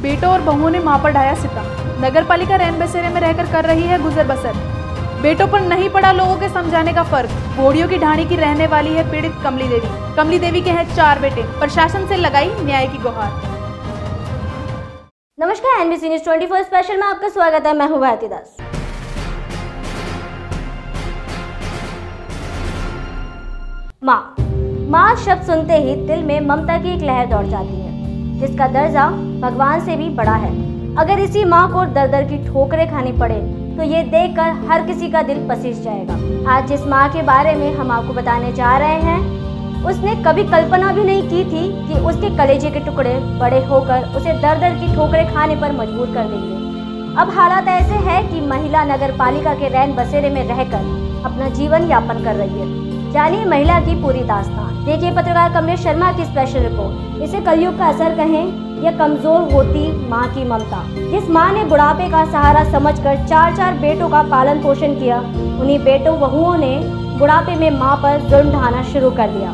बेटों और बहुओं ने मां पर ढाया सितम। नगर पालिका रैन बसेरे में रहकर कर रही है गुजर बसर। बेटों पर नहीं पड़ा लोगों के समझाने का फर्क। घोड़ियों की ढाणी की रहने वाली है पीड़ित कमली देवी। कमली देवी के हैं 4 बेटे। प्रशासन से लगाई न्याय की गुहार। नमस्कार, एनबीसी न्यूज 24 स्पेशल में आपका स्वागत है। मैं हूं भारती दास। माँ शब्द सुनते ही दिल में ममता की एक लहर दौड़ जाती है, जिसका दर्जा भगवान से भी बड़ा है। अगर इसी माँ को दर दर की ठोकरें खानी पड़े तो ये देखकर हर किसी का दिल पसीज जाएगा। आज जिस माँ के बारे में हम आपको बताने जा रहे हैं, उसने कभी कल्पना भी नहीं की थी कि उसके कलेजे के टुकड़े बड़े होकर उसे दर दर की ठोकरें खाने पर मजबूर कर देंगे। अब हालात ऐसे हैं कि महिला नगर पालिका के रैन बसेरे में रहकर अपना जीवन यापन कर रही है। जानिए महिला की पूरी दास्तान। देखिए पत्रकार कमलेश शर्मा की स्पेशल रिपोर्ट। इसे कलयुग का असर कहें या कमजोर होती माँ की ममता। जिस माँ ने बुढ़ापे का सहारा समझकर 4 बेटों का पालन पोषण किया, उन्हीं बेटों बहुओं ने बुढ़ापे में माँ पर जुल्म ढाना शुरू कर दिया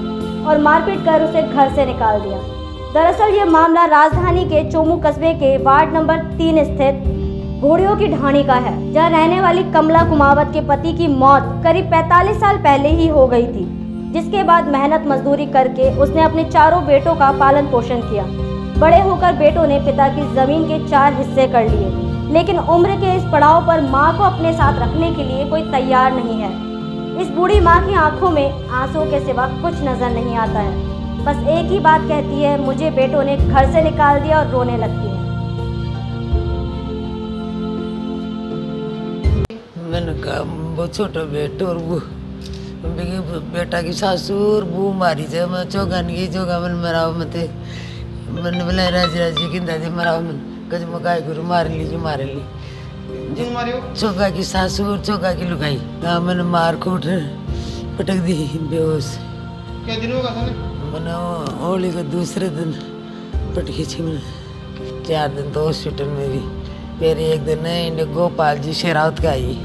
और मारपीट कर उसे घर से निकाल दिया। दरअसल ये मामला राजधानी के चोमू कस्बे के वार्ड नंबर 3 स्थित घोड़ियों की ढाणी का है, जहाँ रहने वाली कमला कुमावत के पति की मौत करीब 45 साल पहले ही हो गई थी, जिसके बाद मेहनत मजदूरी करके उसने अपने 4 बेटों का पालन पोषण किया। बड़े होकर बेटों ने पिता की जमीन के 4 हिस्से कर लिए, लेकिन उम्र के इस पड़ाव पर माँ को अपने साथ रखने के लिए कोई तैयार नहीं है। इस बूढ़ी माँ की आंखों में आंसुओं के सिवा कुछ नजर नहीं आता है। बस एक ही बात कहती है, मुझे बेटों ने घर से निकाल दिया, और रोने लगती है। मैंने कहा वो छोटा बेटो और वो बेटा की सासुर वो मारी जाए। मैं चौगान की चौगा मन मराओ मत मैंने बोला राजी राजी की दादी मराओ मन कज मकाई गुरु मार ली चौगा की सासुर चौगा की लुगाई। हाँ मैंने मार कूट पटक दी बेहोश। क्या दिन होगा था? मैंने होली का दूसरे दिन पटकी थी। मैंने 4 दिन तो हॉस्पिटल में भी। फिर एक दिन इन्हें गोपाल जी शेरावत का आई।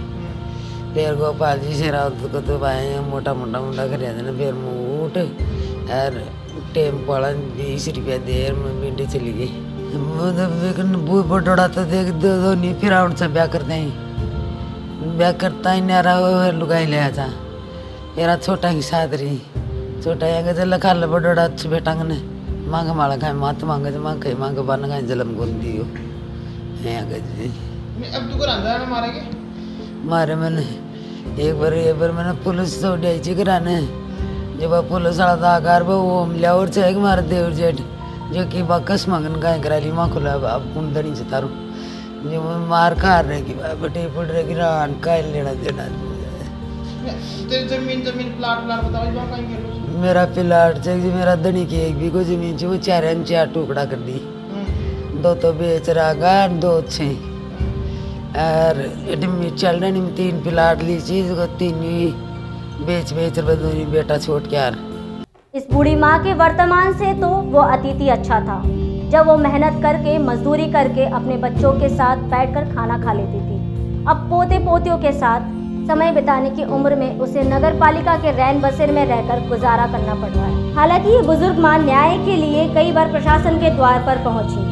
फिर गोपाल जी शेरावत को तो आए मोटा कर देना। फिर मुँह उठ और टेम्पो वाला 20 रुपया देर में भिंडी चली गई। बू बटोड़ा तो देख दो नहीं फिर आउट से ब्याह करते हैं। ब्याह करता ही नहीं रहा लुगाई ले था। मेरा छोटा की साथ रही। छोटा यहाँ चल खा लो बटोड़ा अच्छे बेटा ने मांग माला खाए मात मांगे मांग बन खाए जलम गोल दियो। अब तू को मारेंगे? मारे मैंने एक बार मैंने पुलिस तो उड़ाई कराने। जब पुलिस वाला था आकार वो हमला और से मारे देवर जेठ जो कि बाकस मंगन का करा ली माँ खुला अब कुंदनी से तारू जो मार खा रहे कि बटे पड़ रहे कि रान का लेना देना। जमीन प्लाट बताओ कहीं। मेरा प्लाट चाहिए मेरा धनी की 1 बीघो जमीन थी वो 4 टुकड़ा कर दी। 2 तो बेच रहा 2 छे और चल रहे 3 प्लाट ली चीज को 3 बेच बदूरी बेटा छोड़ के यार। इस बूढ़ी माँ के वर्तमान से तो वो अतिथि अच्छा था, जब वो मेहनत करके मजदूरी करके अपने बच्चों के साथ बैठकर खाना खा लेती थी। अब पोते पोतियों के साथ समय बिताने की उम्र में उसे नगर पालिका के रैन बसेरे में रहकर गुजारा करना पड़ रहा है। हालांकि ये बुजुर्ग माँ न्याय के लिए कई बार प्रशासन के द्वार पर पहुंची,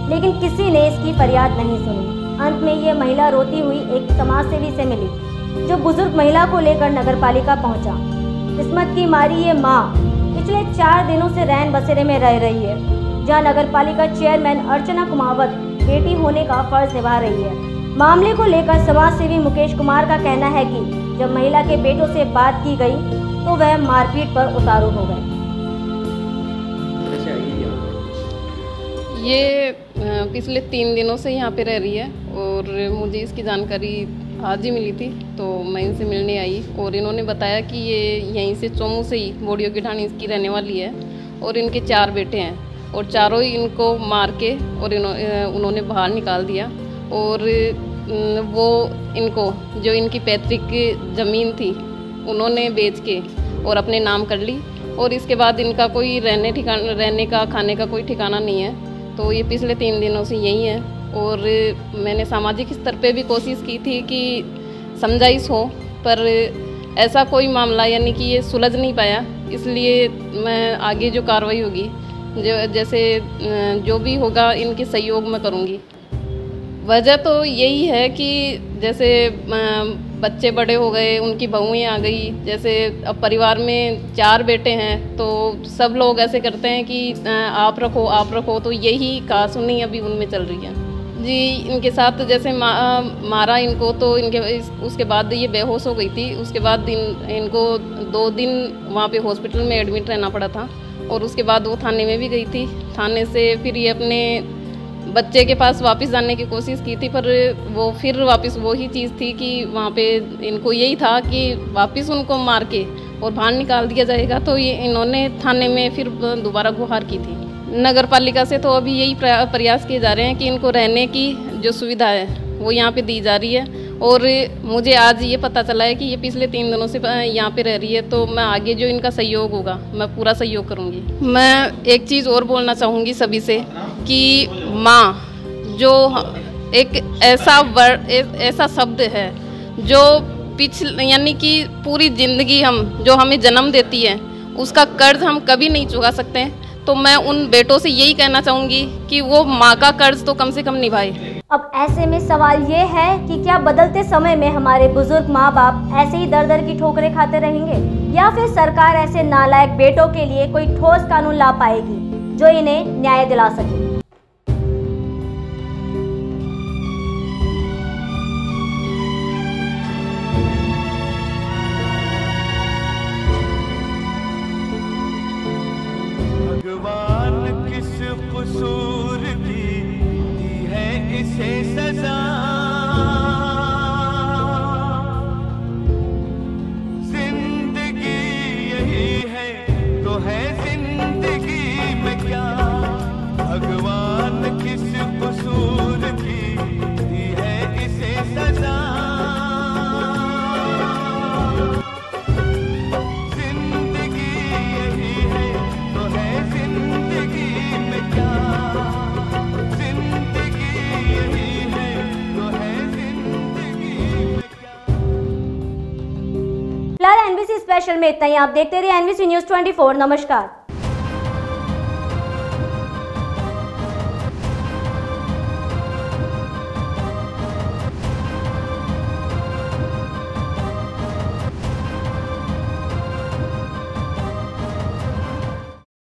लेकिन किसी ने इसकी फरियाद नहीं सुनी। अंत में ये महिला रोती हुई एक समाज सेवी से मिली, जो बुजुर्ग महिला को लेकर नगर पालिका पहुंचा। किस्मत की मारी ये माँ पिछले 4 दिनों से रैन बसेरे में रह रही है, जहां नगर पालिका चेयरमैन अर्चना कुमावत बेटी होने का फर्ज निभा रही है। मामले को लेकर समाज सेवी मुकेश कुमार का कहना है कि जब महिला के बेटों से बात की गई तो वह मारपीट पर उतारू हो गए। ये पिछले 3 दिनों से यहाँ पे रह रही है और मुझे इसकी जानकारी आज ही मिली थी, तो मैं इनसे मिलने आई और इन्होंने बताया कि ये यहीं से चोमू से ही घोड़ियों की ढाणी इसकी रहने वाली है और इनके 4 बेटे हैं और चारों ही इनको मार के और उन्होंने बाहर निकाल दिया। और वो इनको जो इनकी पैतृक ज़मीन थी उन्होंने बेच के और अपने नाम कर ली और इसके बाद इनका कोई रहने का खाने का कोई ठिकाना नहीं है। तो ये पिछले 3 दिनों से यही है और मैंने सामाजिक स्तर पे भी कोशिश की थी कि समझाइश हो, पर ऐसा कोई मामला यानी कि ये सुलझ नहीं पाया। इसलिए मैं आगे जो कार्रवाई होगी जैसे जो भी होगा इनके सहयोग में करूँगी। वजह तो यही है कि जैसे बच्चे बड़े हो गए, उनकी बहुएं आ गई, जैसे अब परिवार में 4 बेटे हैं तो सब लोग ऐसे करते हैं कि आप रखो, तो यही कहासुनी अभी उनमें चल रही है जी। इनके साथ जैसे मारा इनको, तो उसके बाद ये बेहोश हो गई थी। उसके बाद इनको 2 दिन वहाँ पे हॉस्पिटल में एडमिट रहना पड़ा था और उसके बाद वो थाने में भी गई थी। थाने से फिर ये अपने बच्चे के पास वापस जाने की कोशिश की थी, पर वो फिर वापस वही चीज़ थी कि वहाँ पे इनको यही था कि वापस उनको मार के और बाहर निकाल दिया जाएगा। तो ये इन्होंने थाने में फिर दोबारा गुहार की थी। नगर पालिका से तो अभी यही प्रयास किए जा रहे हैं कि इनको रहने की जो सुविधा है वो यहाँ पे दी जा रही है। और मुझे आज ये पता चला है कि ये पिछले 3 दिनों से यहाँ पे रह रही है, तो मैं आगे जो इनका सहयोग होगा मैं पूरा सहयोग करूँगी। मैं एक चीज़ और बोलना चाहूँगी सभी से कि माँ जो एक ऐसा शब्द है जो यानी कि पूरी ज़िंदगी जो हमें जन्म देती है उसका कर्ज हम कभी नहीं चुका सकते। तो मैं उन बेटों से यही कहना चाहूँगी कि वो माँ का कर्ज तो कम से कम निभाए। अब ऐसे में सवाल ये है कि क्या बदलते समय में हमारे बुजुर्ग माँ बाप ऐसे ही दर दर की ठोकरें खाते रहेंगे, या फिर सरकार ऐसे नालायक बेटों के लिए कोई ठोस कानून ला पाएगी जो इन्हें न्याय दिला सके। भगवान किस कसूर की दी है इसे सजा, जिंदगी यही है तो है जिंदगी में क्या, भगवान किस कसूर की दी है इसे सजा, जिंदगी यही है तो है जिंदगी में क्या, जिंदगी यही है तो है जिंदगी में क्या। फिलहाल एनबीसी स्पेशल में इतना ही। आप देखते रहिए एनबीसी न्यूज़ 24। नमस्कार।